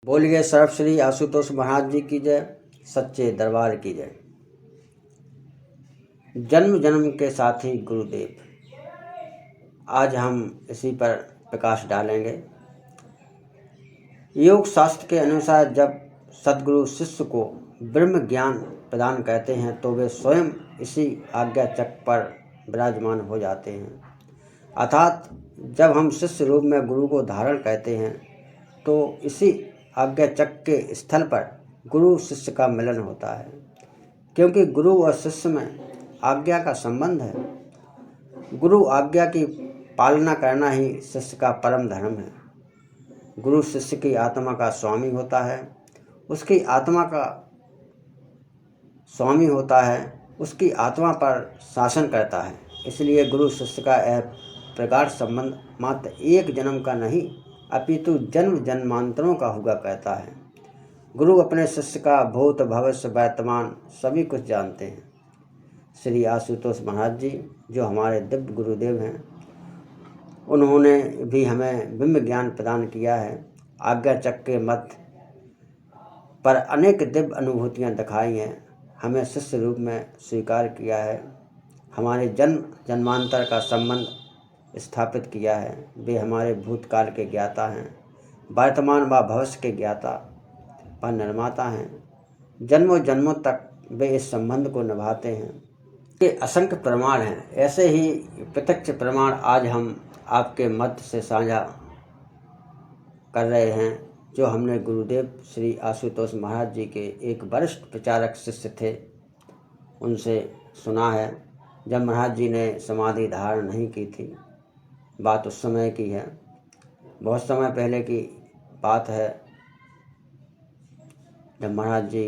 बोलिए सर्वश्री आशुतोष महाराज जी की जय, सच्चे दरबार की जय। जन्म जन्म के साथी गुरुदेव, आज हम इसी पर प्रकाश डालेंगे। योग शास्त्र के अनुसार जब सद्गुरु शिष्य को ब्रह्म ज्ञान प्रदान करते हैं तो वे स्वयं इसी आज्ञा चक्र पर विराजमान हो जाते हैं। अर्थात जब हम शिष्य रूप में गुरु को धारण करते हैं तो इसी आज्ञा चक्र के स्थल पर गुरु शिष्य का मिलन होता है, क्योंकि गुरु और शिष्य में आज्ञा का संबंध है। गुरु आज्ञा की पालना करना ही शिष्य का परम धर्म है। गुरु शिष्य की आत्मा का स्वामी होता है, उसकी आत्मा का स्वामी होता है, उसकी आत्मा पर शासन करता है। इसलिए गुरु शिष्य का यह प्रगाढ़ संबंध मात्र एक जन्म का नहीं अपितु जन्म जन्मांतरों का हुआ कहता है। गुरु अपने शिष्य का भूत भविष्य वर्तमान सभी कुछ जानते हैं। श्री आशुतोष महाराज जी जो हमारे दिव्य गुरुदेव हैं, उन्होंने भी हमें ब्रह्म ज्ञान प्रदान किया है। आज्ञा चक्र के मध्य पर अनेक दिव्य अनुभूतियाँ दिखाई हैं, हमें शिष्य रूप में स्वीकार किया है, हमारे जन्म जन्मांतर का संबंध स्थापित किया है। वे हमारे भूतकाल के ज्ञाता हैं, वर्तमान व भविष्य के ज्ञाता व निर्माता हैं। जन्मों जन्मों तक वे इस संबंध को निभाते हैं। ये असंख्य प्रमाण हैं। ऐसे ही प्रत्यक्ष प्रमाण आज हम आपके मध्य से साझा कर रहे हैं, जो हमने गुरुदेव श्री आशुतोष महाराज जी के एक वरिष्ठ प्रचारक शिष्य थे उनसे सुना है। जब महाराज जी ने समाधि धारण नहीं की थी, बात उस समय की है, बहुत समय पहले की बात है, जब महाराज जी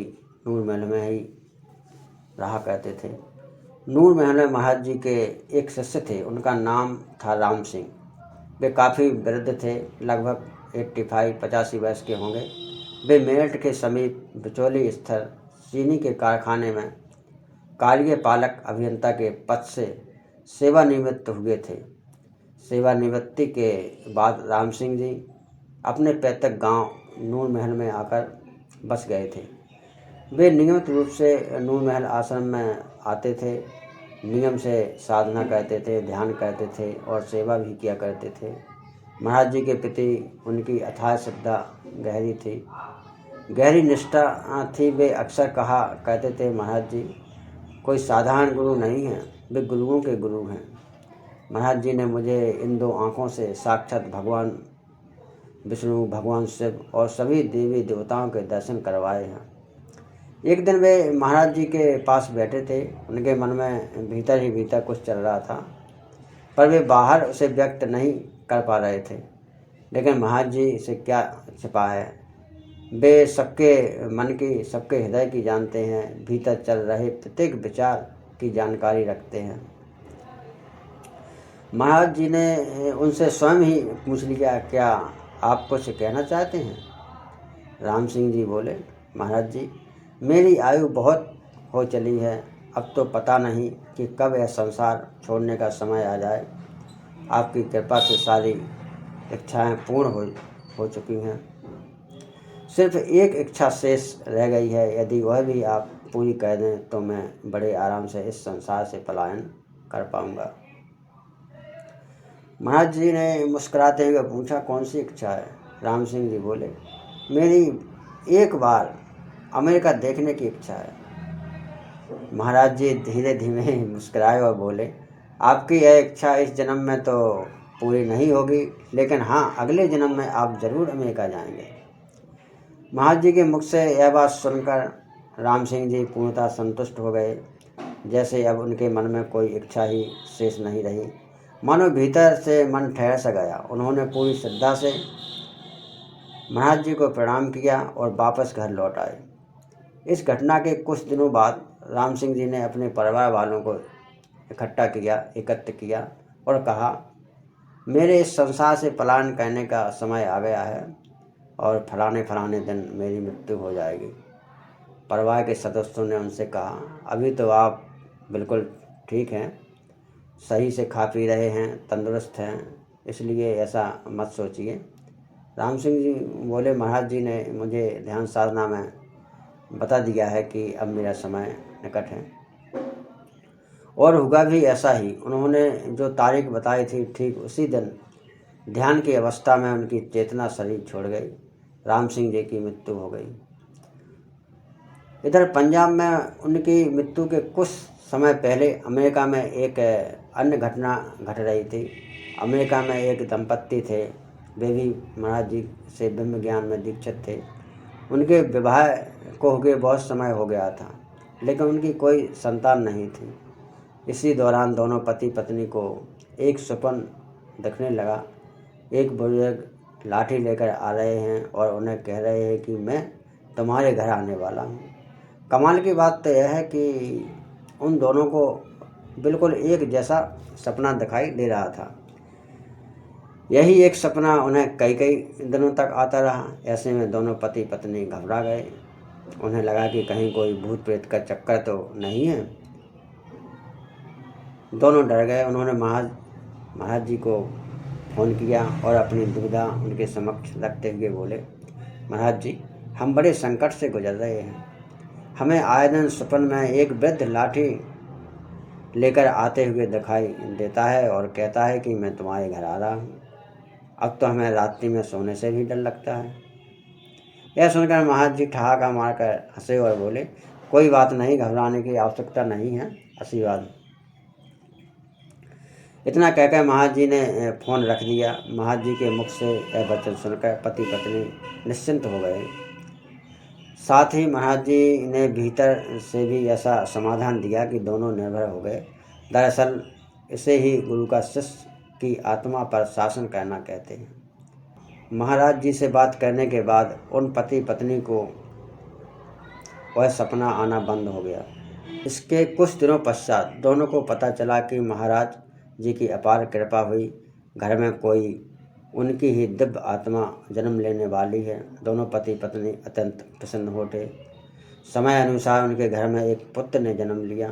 नूर महल में ही रहा करते थे। नूर महल में महाराज जी के एक शिष्य थे, उनका नाम था राम सिंह। वे काफ़ी वृद्ध थे, लगभग 85 वर्ष के होंगे। वे मेरठ के समीप बिचौली स्थित चीनी के कारखाने में कार्यपालक अभियंता के पद से सेवानिवृत्त हुए थे। सेवानिवृत्ति के बाद राम सिंह जी अपने पैतृक गांव नूर महल में आकर बस गए थे। वे नियमित रूप से नूर महल आश्रम में आते थे, नियम से साधना करते थे, ध्यान करते थे और सेवा भी किया करते थे। महाराज जी के प्रति उनकी अथाह श्रद्धा गहरी थी, गहरी निष्ठा थी। वे अक्सर कहा करते थे, महाराज जी कोई साधारण गुरु नहीं है, वे गुरुओं के गुरु हैं। महाराज जी ने मुझे इन दो आँखों से साक्षात भगवान विष्णु, भगवान शिव और सभी देवी देवताओं के दर्शन करवाए हैं। एक दिन वे महाराज जी के पास बैठे थे, उनके मन में भीतर ही भीतर कुछ चल रहा था, पर वे बाहर उसे व्यक्त नहीं कर पा रहे थे। लेकिन महाराज जी से क्या छिपा है, वे सबके मन की, सबके हृदय की जानते हैं, भीतर चल रहे प्रत्येक विचार की जानकारी रखते हैं। महाराज जी ने उनसे स्वयं ही पूछ लिया, क्या आप कुछ कहना चाहते हैं? राम सिंह जी बोले, महाराज जी मेरी आयु बहुत हो चली है, अब तो पता नहीं कि कब यह संसार छोड़ने का समय आ जाए। आपकी कृपा से सारी इच्छाएं पूर्ण हो चुकी हैं, सिर्फ एक इच्छा शेष रह गई है। यदि वह भी आप पूरी कर दें तो मैं बड़े आराम से इस संसार से पलायन कर पाऊंगा। महाराज जी ने मुस्कुराते हुए पूछा, कौन सी इच्छा है? राम सिंह जी बोले, मेरी एक बार अमेरिका देखने की इच्छा है। महाराज जी धीरे धीरे मुस्कुराए और बोले, आपकी यह इच्छा इस जन्म में तो पूरी नहीं होगी, लेकिन हाँ, अगले जन्म में आप जरूर अमेरिका जाएंगे। महाराज जी के मुख से यह बात सुनकर राम सिंह जी पूर्णतः संतुष्ट हो गए, जैसे अब उनके मन में कोई इच्छा ही शेष नहीं रही। मानो भीतर से मन ठहर सा गया। उन्होंने पूरी श्रद्धा से महाराज जी को प्रणाम किया और वापस घर लौट आए। इस घटना के कुछ दिनों बाद राम सिंह जी ने अपने परिवार वालों को एकत्र किया और कहा, मेरे इस संसार से पलायन करने का समय आ गया है और फलाने दिन मेरी मृत्यु हो जाएगी। परिवार के सदस्यों ने उनसे कहा, अभी तो आप बिल्कुल ठीक हैं, सही से खा पी रहे हैं, तंदुरुस्त हैं, इसलिए ऐसा मत सोचिए। राम सिंह जी बोले, महाराज जी ने मुझे ध्यान साधना में बता दिया है कि अब मेरा समय निकट है। और हुआ भी ऐसा ही। उन्होंने जो तारीख बताई थी, ठीक उसी दिन ध्यान की अवस्था में उनकी चेतना शरीर छोड़ गई। राम सिंह जी की मृत्यु हो गई। इधर पंजाब में उनकी मृत्यु के कुछ समय पहले अमेरिका में एक अन्य घटना घट रही थी। अमेरिका में एक दंपत्ति थे, वे भी महाराज जी से ब्रह्म ज्ञान में दीक्षित थे। उनके विवाह को हो गए बहुत समय हो गया था, लेकिन उनकी कोई संतान नहीं थी। इसी दौरान दोनों पति पत्नी को एक स्वप्न दिखने लगा। एक बुजुर्ग लाठी लेकर आ रहे हैं और उन्हें कह रहे हैं कि मैं तुम्हारे घर आने वाला हूँ। कमाल की बात तो यह है कि उन दोनों को बिल्कुल एक जैसा सपना दिखाई दे रहा था। यही एक सपना उन्हें कई कई दिनों तक आता रहा। ऐसे में दोनों पति पत्नी घबरा गए। उन्हें लगा कि कहीं कोई भूत प्रेत का चक्कर तो नहीं है। दोनों डर गए। उन्होंने महाराज जी को फ़ोन किया और अपनी दुविधा उनके समक्ष रखते हुए बोले, महाराज जी, हम बड़े संकट से गुजर रहे हैं। हमें आए दिन स्वप्न में एक वृद्ध लाठी लेकर आते हुए दिखाई देता है और कहता है कि मैं तुम्हारे घर आ रहा हूँ। अब तो हमें रात्रि में सोने से भी डर लगता है। यह सुनकर महाराज जी ठहाका मारकर हंसे और बोले, कोई बात नहीं, घबराने की आवश्यकता नहीं है, आशीर्वाद। इतना कहकर महाराज जी ने फ़ोन रख दिया। महाराज जी के मुख से यह वचन सुनकर पति पत्नी निश्चिंत हो गए। साथ ही महाराज जी ने भीतर से भी ऐसा समाधान दिया कि दोनों निर्भर हो गए। दरअसल इसे ही गुरु का शिष्य की आत्मा पर शासन करना कहते हैं। महाराज जी से बात करने के बाद उन पति पत्नी को वह सपना आना बंद हो गया। इसके कुछ दिनों पश्चात दोनों को पता चला कि महाराज जी की अपार कृपा हुई, घर में कोई उनकी ही दिव्य आत्मा जन्म लेने वाली है। दोनों पति पत्नी अत्यंत प्रसन्न हो उठे। समय अनुसार उनके घर में एक पुत्र ने जन्म लिया।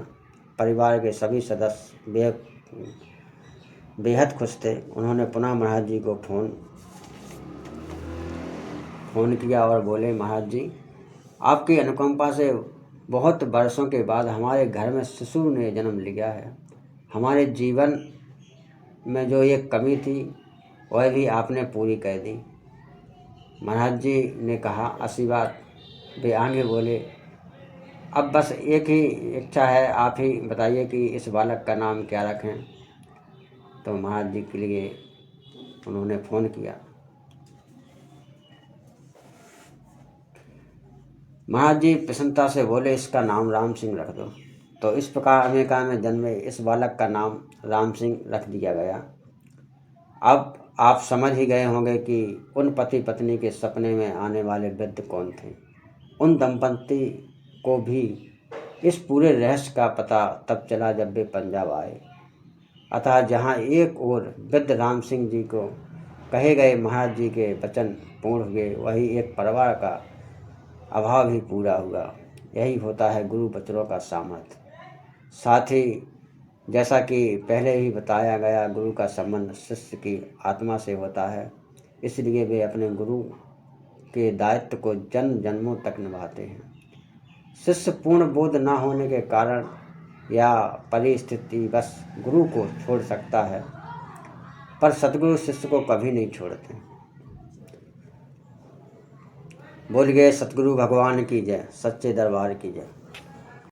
परिवार के सभी सदस्य बेहद खुश थे। उन्होंने पुनः महाराज जी को फ़ोन किया और बोले, महाराज जी, आपकी अनुकंपा से बहुत वर्षों के बाद हमारे घर में शिशु ने जन्म लिया है। हमारे जीवन में जो एक कमी थी वह भी आपने पूरी कर दी। महाराज जी ने कहा, आशीर्वाद। वे आगे बोले, अब बस एक ही इच्छा है, आप ही बताइए कि इस बालक का नाम क्या रखें। तो महाराज जी के लिए उन्होंने फ़ोन किया। महाराज जी प्रसन्नता से बोले, इसका नाम राम सिंह रख दो। तो इस प्रकार अमेरिका में जन्मे इस बालक का नाम राम सिंह रख दिया गया। अब आप समझ ही गए होंगे कि उन पति पत्नी के सपने में आने वाले वृद्ध कौन थे। उन दंपत्ति को भी इस पूरे रहस्य का पता तब चला जब वे पंजाब आए। अतः जहाँ एक ओर वृद्ध राम सिंह जी को कहे गए महाराज जी के वचन पूर्ण हुए, वही एक परिवार का अभाव ही पूरा हुआ। यही होता है गुरु वचनों का सामर्थ्य। साथ ही जैसा कि पहले ही बताया गया, गुरु का संबंध शिष्य की आत्मा से होता है, इसलिए वे अपने गुरु के दायित्व को जन्म जन्मों तक निभाते हैं। शिष्य पूर्ण बोध न होने के कारण या परिस्थिति बस गुरु को छोड़ सकता है, पर सतगुरु शिष्य को कभी नहीं छोड़ते। बोल गए सतगुरु भगवान की जय, सच्चे दरबार की जय।